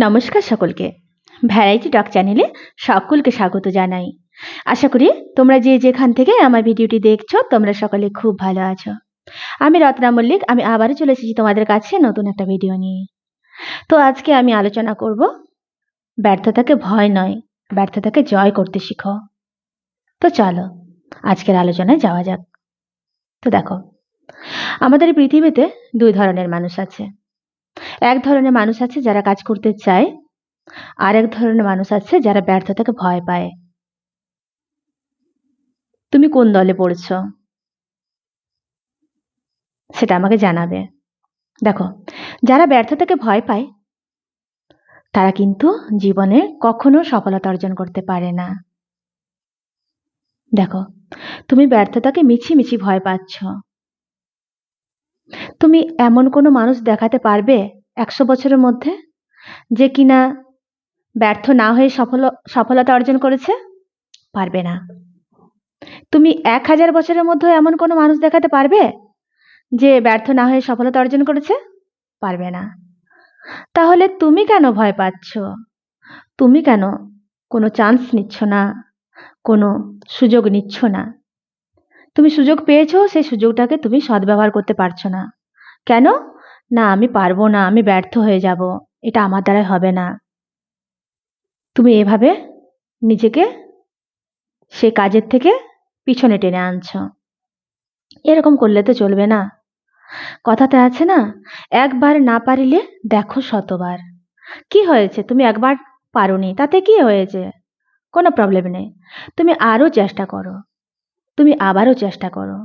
নমস্কার সকলকে। ভ্যারাইটি টক চ্যানেলে সকলকে স্বাগত জানাই। আশা করি তোমরা যে যেখান থেকে আমার ভিডিওটি দেখছো তোমরা সকলে খুব ভালো আছো। আমি রত্না মল্লিক, আমি আবারও চলে এসেছি তোমাদের কাছে নতুন একটা ভিডিও নিয়ে। তো আজকে আমি আলোচনা করব ব্যর্থতাকে ভয় নয়, ব্যর্থতাকে জয় করতে শিখো। তো চলো আজকের আলোচনায় যাওয়া যাক। তো দেখো, আমাদের এই পৃথিবীতে দুই ধরনের মানুষ আছে। এক ধরনের মানুষ আছে যারা কাজ করতে চায়, আর এক ধরনের মানুষ আছে যারা ব্যর্থতাকে ভয় পায়। তুমি কোন দলে পড়ছো সেটা আমাকে জানাবে। দেখো, যারা ব্যর্থতাকে ভয় পায় তারা কিন্তু জীবনে কখনো সফলতা অর্জন করতে পারে না। দেখো, তুমি ব্যর্থতাকে মিছি ভয় পাচ্ছ। তুমি এমন কোনো মানুষ দেখাতে পারবে 100 বছরের মধ্যে যে কিনা ব্যর্থ না হয়ে সফলতা অর্জন করেছে? পারবে না। তুমি 1000 বছরের মধ্যে এমন কোনো মানুষ দেখাতে পারবে যে ব্যর্থ না হয়ে সফলতা অর্জন করেছে? পারবে না। তাহলে তুমি কেন ভয় পাচ্ছ? তুমি কেন কোনো চান্স নিচ্ছ না, কোনো সুযোগ নিচ্ছ না? তুমি সুযোগ পেয়েছো, সেই সুযোগটাকে তুমি সদ্ব্যবহার করতে পারছো না কেন? না, আমি পারবো না, আমি ব্যর্থ হয়ে যাব, এটা আমার দ্বারাই হবে না। তুমি এভাবে নিজেকে সে কাজের থেকে পিছনে টেনে আনছো। এরকম করলে তো চলবে না। কথাতে আছে না, একবার না পারিলে দেখো শতবার। কি হয়েছে? তুমি একবার পারোনি, তাতে কি হয়েছে? কোনো প্রবলেম নেই। তুমি আরো চেষ্টা করো, তুমি আবারও চেষ্টা করো।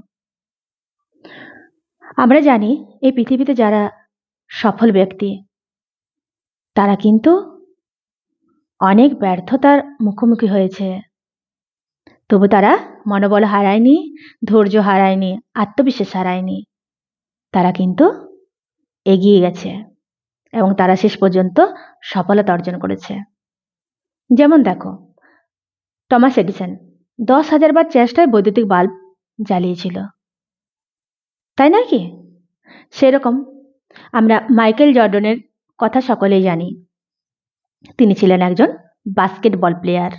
আমরা জানি এই পৃথিবীতে যারা সফল ব্যক্তি তারা কিন্তু অনেক ব্যর্থতার মুখোমুখি হয়েছে, তবু তারা মনোবল হারায়নি, ধৈর্য হারায়নি, আত্মবিশ্বাস হারায়নি। তারা কিন্তু এগিয়ে গেছে এবং তারা শেষ পর্যন্ত সফলতা অর্জন করেছে। যেমন দেখো, টমাস এডিসন 10,000 বার চেষ্টায় বৈদ্যুতিক বাল্ব জ্বালিয়েছিল, তাই নয় কি? সেরকম আমরা মাইকেল জর্ডনের কথা সকলেই জানি। তিনি ছিলেন একজন বাস্কেটবল প্লেয়ার।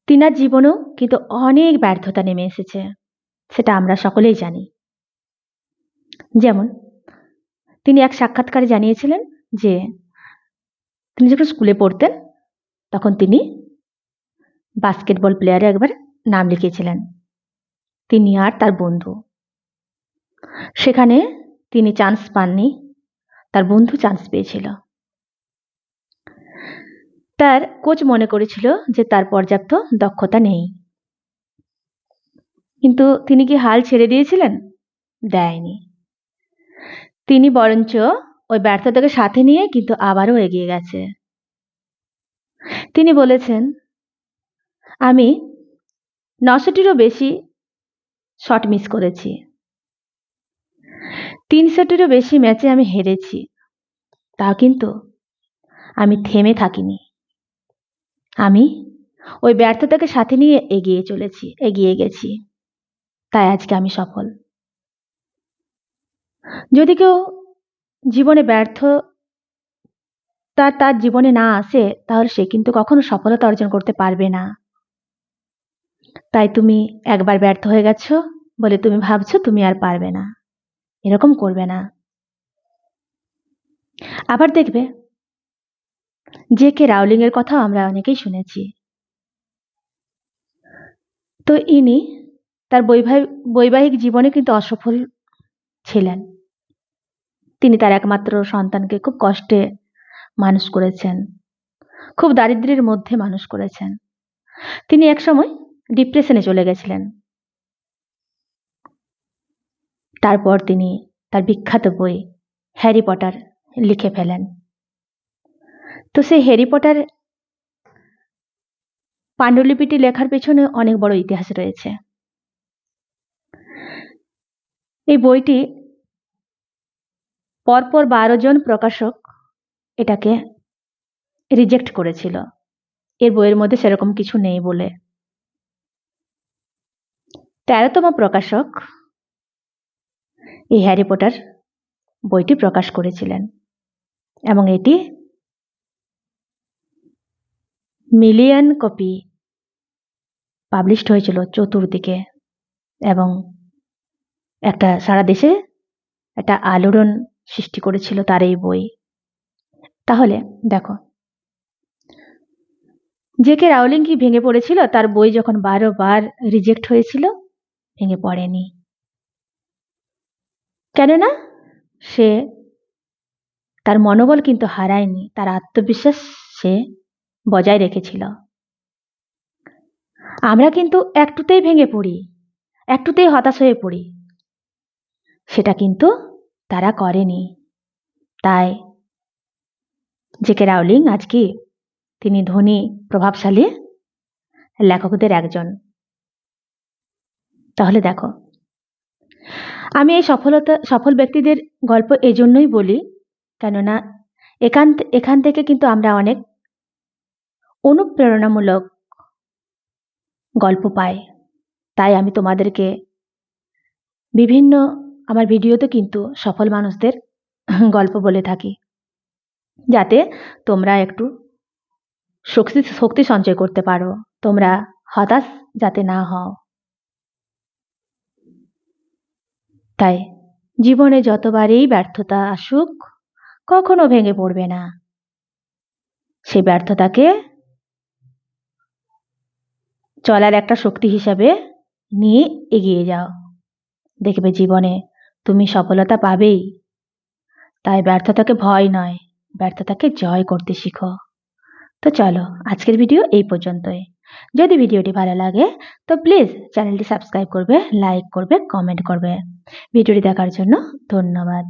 তিনার জীবনেও কিন্তু অনেক ব্যর্থতা নেমে এসেছে, সেটা আমরা সকলেই জানি। যেমন তিনি এক সাক্ষাৎকারে জানিয়েছিলেন যে তিনি যখন স্কুলে পড়তেন তখন তিনি বাস্কেটবল প্লেয়ারে একবার নাম লিখিয়েছিলেন, তিনি আর তার বন্ধু। সেখানে তিনি চান্স পাননি, তার বন্ধু চান্স পেয়েছিল। তার কোচ মনে করেছিল যে তার পর্যাপ্ত দক্ষতা নেই, কিন্তু তিনি কি হাল ছেড়ে দিয়েছিলেন? দেয়নি। তিনি বরঞ্চ ওই ব্যর্থতাকে সাথে নিয়ে কিন্তু আবারও এগিয়ে গেছে। তিনি বলেছেন, আমি 900টিরও বেশি শট মিস করেছি, 300টিরও বেশি ম্যাচে আমি হেরেছি, তাও কিন্তু আমি থেমে থাকিনি। আমি ওই ব্যর্থতাকে সাথে নিয়ে এগিয়ে গেছি, তাই আজকে আমি সফল। যদি কেউ জীবনে ব্যর্থ তার জীবনে না আসে তাহলে সে কিন্তু কখনো সফলতা অর্জন করতে পারবে না। তাই তুমি একবার ব্যর্থ হয়ে গেছো বলে তুমি ভাবছো তুমি আর পারবে না, এরকম করবে না। আবার দেখবে, জে কে রাউলিং এর কথা আমরা অনেকেই শুনেছি। তো ইনি তার বৈবাহিক জীবনে কিন্তু অসফল ছিলেন। তিনি তার একমাত্র সন্তানকে খুব কষ্টে মানুষ করেছেন, খুব দারিদ্র্যের মধ্যে মানুষ করেছেন। তিনি একসময় ডিপ্রেশনে চলে গেছিলেন। তারপর তিনি তার বিখ্যাত বই হ্যারি পটার লিখে ফেলেন। তো সেই হ্যারি পটার পাণ্ডুলিপিটি লেখার পেছনে অনেক বড় ইতিহাস রয়েছে। এই বইটি পরপর 12 জন প্রকাশক এটাকে রিজেক্ট করেছিল, এর বইয়ের মধ্যে সেরকম কিছু নেই বলে। 13তম প্রকাশক এই হ্যারি পটার বইটি প্রকাশ করেছিলেন। এবং এটি মিলিয়ন কপি পাবলিশড হয়েছিল চতুর্দিকে এবং একটা সারা দেশে একটা আলোড়ন সৃষ্টি করেছিল তার এই বই। তাহলে দেখো, জেকে রাউলিং কি ভেঙে পড়েছিল তার বই যখন বারবার রিজেক্ট হয়েছিল? ভেঙে পড়েনি। কেননা সে তার মনোবল কিন্তু হারায়নি, তার আত্মবিশ্বাস সে বজায় রেখেছিল। আমরা কিন্তু একটুতেই ভেঙে পড়ি, একটুতেই হতাশ হয়ে পড়ি, সেটা কিন্তু তারা করেনি। তাই জেকে রাউলিং আজকে তিনি ধনী প্রভাবশালী লেখকদের একজন। তাহলে দেখো, আমি এই সফল ব্যক্তিদের গল্প এজন্যই বলি, কেননা এখান থেকে কিন্তু আমরা অনেক অনুপ্রেরণামূলক গল্প পাই। তাই আমি তোমাদেরকে বিভিন্ন আমার ভিডিওতে কিন্তু সফল মানুষদের গল্প বলে থাকি, যাতে তোমরা একটু শক্তি সঞ্চয় করতে পারো, তোমরা হতাশ যাতে না হও। তাই জীবনে যতবারই ব্যর্থতা আসুক, কখনো ভেঙে পড়বে না। সেই ব্যর্থতাকে চলার একটা শক্তি হিসাবে নিয়ে এগিয়ে যাও, দেখবে জীবনে তুমি সফলতা পাবেই। তাই ব্যর্থতাকে ভয় নয়, ব্যর্থতাকে জয় করতে শিখো। তো চলো, আজকের ভিডিও এই পর্যন্তই। যদি ভিডিওটি ভালো লাগে তো প্লিজ চ্যানেলটি সাবস্ক্রাইব করবে, লাইক করবে, কমেন্ট করবে। ভিডিওটি দেখার জন্য ধন্যবাদ।